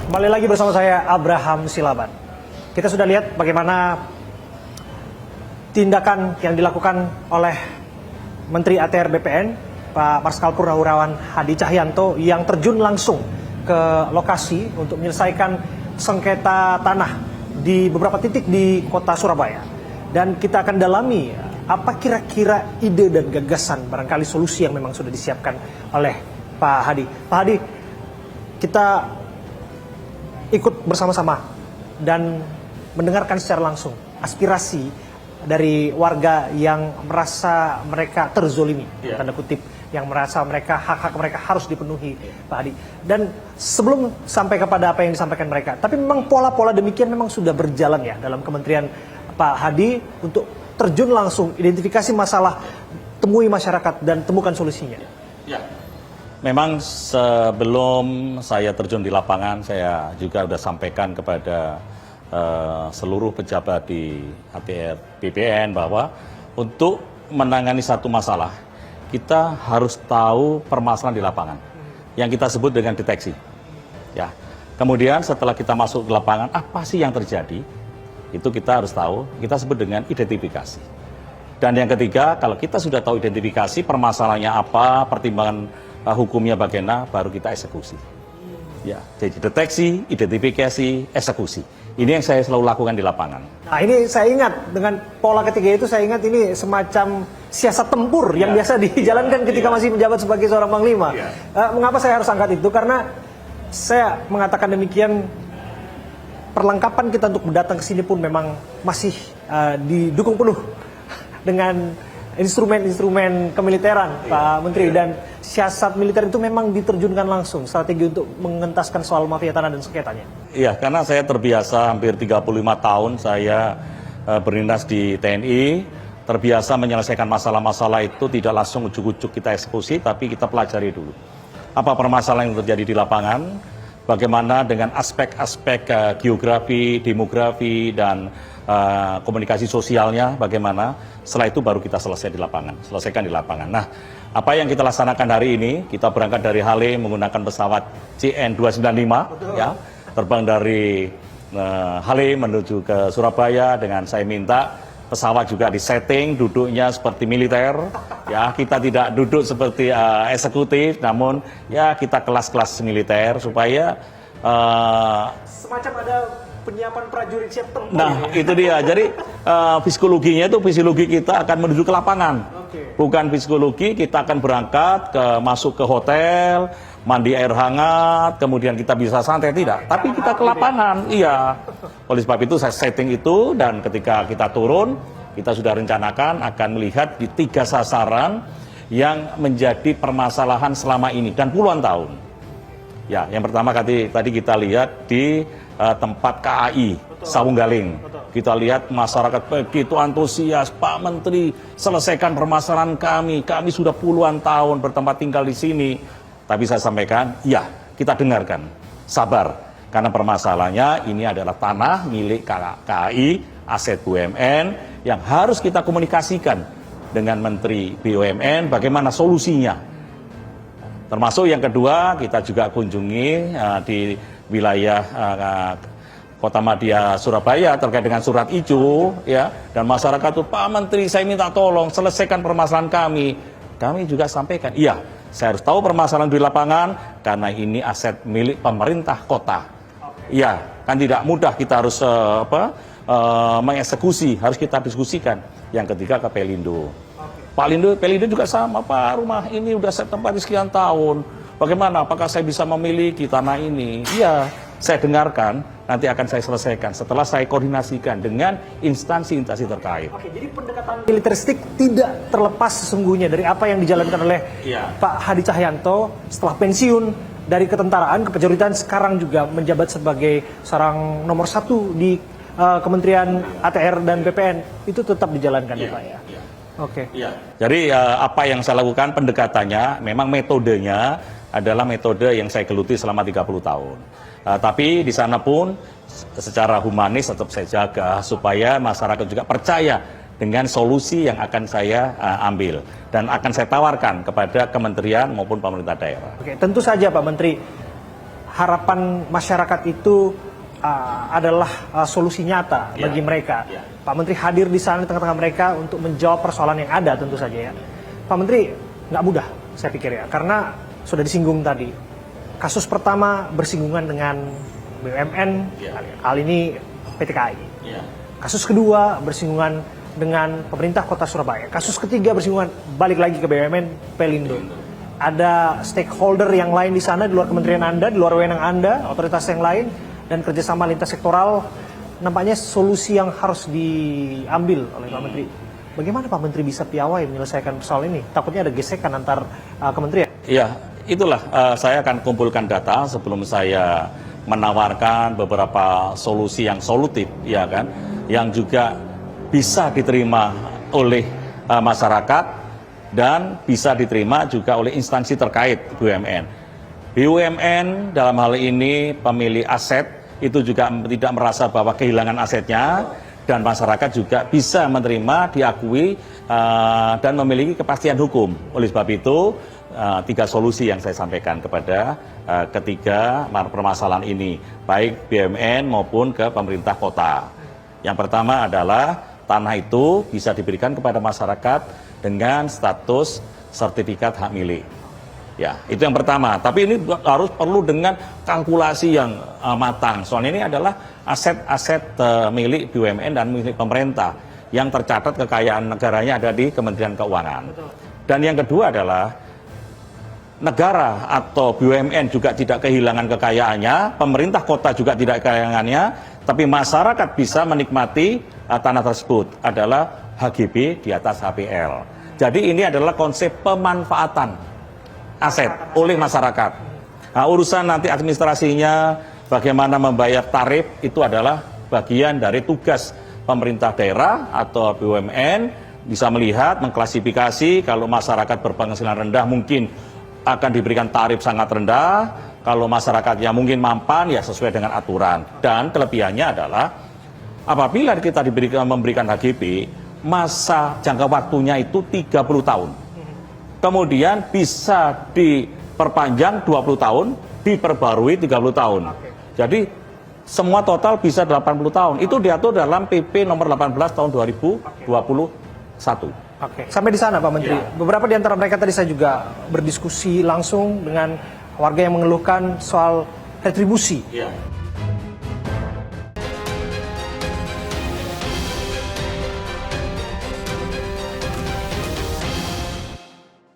Kembali lagi bersama saya Abraham Silaban. Kita sudah lihat bagaimana tindakan yang dilakukan oleh Menteri ATR BPN Pak Marskal Purnawirawan Hadi Cahyanto yang terjun langsung ke lokasi untuk menyelesaikan sengketa tanah di beberapa titik di kota Surabaya. Dan kita akan dalami apa kira-kira ide dan gagasan barangkali solusi yang memang sudah disiapkan oleh Pak Hadi. Pak Hadi, kita ikut bersama-sama dan mendengarkan secara langsung aspirasi dari warga yang merasa mereka terzolimi, tanda kutip, yang merasa mereka hak-hak mereka harus dipenuhi, Pak Hadi. Dan sebelum sampai kepada apa yang disampaikan mereka, tapi memang pola-pola demikian memang sudah berjalan ya dalam Kementerian Pak Hadi untuk terjun langsung, identifikasi masalah, temui masyarakat dan temukan solusinya. Ya. Memang sebelum saya terjun di lapangan, saya juga sudah sampaikan kepada seluruh pejabat di ATR BPN bahwa untuk menangani satu masalah, kita harus tahu permasalahan di lapangan, yang kita sebut dengan deteksi. Ya. Kemudian setelah kita masuk ke lapangan, apa sih yang terjadi? Itu kita harus tahu, kita sebut dengan identifikasi. Dan yang ketiga, kalau kita sudah tahu identifikasi, permasalahannya apa, pertimbangan hukumnya bagaimana, baru kita eksekusi. Ya, jadi deteksi, identifikasi, eksekusi. Ini yang saya selalu lakukan di lapangan. Nah, ini saya ingat dengan pola ketiga itu, saya ingat ini semacam siasat tempur yang biasa dijalankan ketika masih menjabat sebagai seorang panglima. Mengapa saya harus angkat itu? Karena saya mengatakan demikian, perlengkapan kita untuk datang ke sini pun memang masih didukung penuh dengan instrumen-instrumen kemiliteran, Pak Menteri, dan siasat militer itu memang diterjunkan langsung, strategi untuk mengentaskan soal mafia tanah dan sengketanya. Iya, karena saya terbiasa hampir 35 tahun saya berdinas di TNI, terbiasa menyelesaikan masalah-masalah itu tidak langsung ujuk-ujuk kita eksekusi, tapi kita pelajari dulu. Apa permasalahan yang terjadi di lapangan, bagaimana dengan aspek-aspek geografi, demografi, dan komunikasi sosialnya bagaimana, setelah itu baru kita selesaikan di lapangan. Nah, apa yang kita laksanakan hari ini, kita berangkat dari Halim menggunakan pesawat CN295, ya, terbang dari Halim menuju ke Surabaya dengan saya minta pesawat juga disetting duduknya seperti militer, ya, kita tidak duduk seperti eksekutif, namun ya kita kelas-kelas militer supaya semacam ada penyiapan prajurit siap tempur. Nah, itu dia. Jadi psikologinya itu fisiologi kita akan menuju ke lapangan. Bukan psikologi kita akan berangkat masuk ke hotel, mandi air hangat, kemudian kita bisa santai, tidak. Tapi kita ke lapangan, iya. Oleh sebab itu saya setting itu, dan ketika kita turun, kita sudah rencanakan akan melihat di 3 sasaran yang menjadi permasalahan selama ini dan puluhan tahun. Ya, yang pertama tadi kita lihat di tempat KAI Sawunggaling. Kita lihat masyarakat begitu antusias, Pak Menteri selesaikan permasalahan kami sudah puluhan tahun bertempat tinggal di sini. Tapi saya sampaikan, ya, kita dengarkan, sabar, karena permasalahannya ini adalah tanah milik KAI, aset BUMN yang harus kita komunikasikan dengan Menteri BUMN bagaimana solusinya. Termasuk yang kedua, kita juga kunjungi di wilayah Kota Madya Surabaya terkait dengan surat ijo, ya, dan masyarakat itu, Pak Menteri saya minta tolong selesaikan permasalahan kami. Kami juga sampaikan, iya, saya harus tahu permasalahan di lapangan karena ini aset milik pemerintah kota. Iya, kan tidak mudah kita harus mengeksekusi, harus kita diskusikan. Yang ketiga ke Pelindo. Pak Pelindo juga sama, Pak, rumah ini udah saya tempati sekian tahun. Bagaimana, apakah saya bisa memiliki tanah ini? Iya, saya dengarkan, nanti akan saya selesaikan setelah saya koordinasikan dengan instansi-instansi terkait. Oke, jadi pendekatan militeristik tidak terlepas sesungguhnya dari apa yang dijalankan oleh Pak Hadi Cahyanto setelah pensiun dari ketentaraan, kepejuritan, sekarang juga menjabat sebagai seorang nomor 1 di Kementerian ATR dan BPN. Itu tetap dijalankan ya, Pak ya? Oke. Iya. Jadi apa yang saya lakukan pendekatannya, memang metodenya adalah metode yang saya geluti selama 30 tahun. Tapi di sana pun secara humanis tetap saya jaga supaya masyarakat juga percaya dengan solusi yang akan saya ambil dan akan saya tawarkan kepada kementerian maupun pemerintah daerah. Oke, tentu saja Pak Menteri, harapan masyarakat itu adalah solusi nyata bagi mereka. Pak Menteri hadir di sana di tengah-tengah mereka untuk menjawab persoalan yang ada tentu saja ya. Pak Menteri, nggak mudah saya pikir ya, karena sudah disinggung tadi. Kasus pertama bersinggungan dengan BUMN, kali ini PT KAI. Kasus kedua bersinggungan dengan pemerintah Kota Surabaya. Kasus ketiga bersinggungan balik lagi ke BUMN Pelindo. Ada stakeholder yang lain di sana di luar kementerian Anda, di luar wewenang Anda, otoritas yang lain, dan kerjasama lintas sektoral. Nampaknya solusi yang harus diambil oleh Pak Menteri. Bagaimana Pak Menteri bisa piawai menyelesaikan persoalan ini? Takutnya ada gesekan antar kementerian. Iya, itulah saya akan kumpulkan data sebelum saya menawarkan beberapa solusi yang solutif, ya kan, yang juga bisa diterima oleh masyarakat dan bisa diterima juga oleh instansi terkait BUMN. BUMN dalam hal ini pemilik aset itu juga tidak merasa bahwa kehilangan asetnya, dan masyarakat juga bisa menerima, diakui, dan memiliki kepastian hukum. Oleh sebab itu, 3 solusi yang saya sampaikan kepada ketiga permasalahan ini, baik BUMN maupun ke pemerintah kota. Yang pertama adalah tanah itu bisa diberikan kepada masyarakat dengan status sertifikat hak milik. Ya, itu yang pertama. Tapi ini harus perlu dengan kalkulasi yang matang. Soalnya ini adalah aset-aset milik BUMN dan milik pemerintah yang tercatat kekayaan negaranya ada di Kementerian Keuangan. Dan yang kedua adalah negara atau BUMN juga tidak kehilangan kekayaannya, pemerintah kota juga tidak kehilangannya, tapi masyarakat bisa menikmati tanah tersebut adalah HGB di atas HPL. Jadi ini adalah konsep pemanfaatan aset oleh masyarakat. Nah, urusan nanti administrasinya, bagaimana membayar tarif, itu adalah bagian dari tugas pemerintah daerah atau BUMN, bisa melihat, mengklasifikasi, kalau masyarakat berpenghasilan rendah mungkin akan diberikan tarif sangat rendah, kalau masyarakat yang mungkin mampan ya sesuai dengan aturan. Dan kelebihannya adalah apabila kita memberikan HGB, masa jangka waktunya itu 30 tahun. Kemudian bisa diperpanjang 20 tahun, diperbarui 30 tahun. Jadi semua total bisa 80 tahun. Itu diatur dalam PP nomor 18 tahun 2021. Oke, sampai di sana Pak Menteri. Beberapa di antara mereka tadi saya juga berdiskusi langsung dengan warga yang mengeluhkan soal retribusi.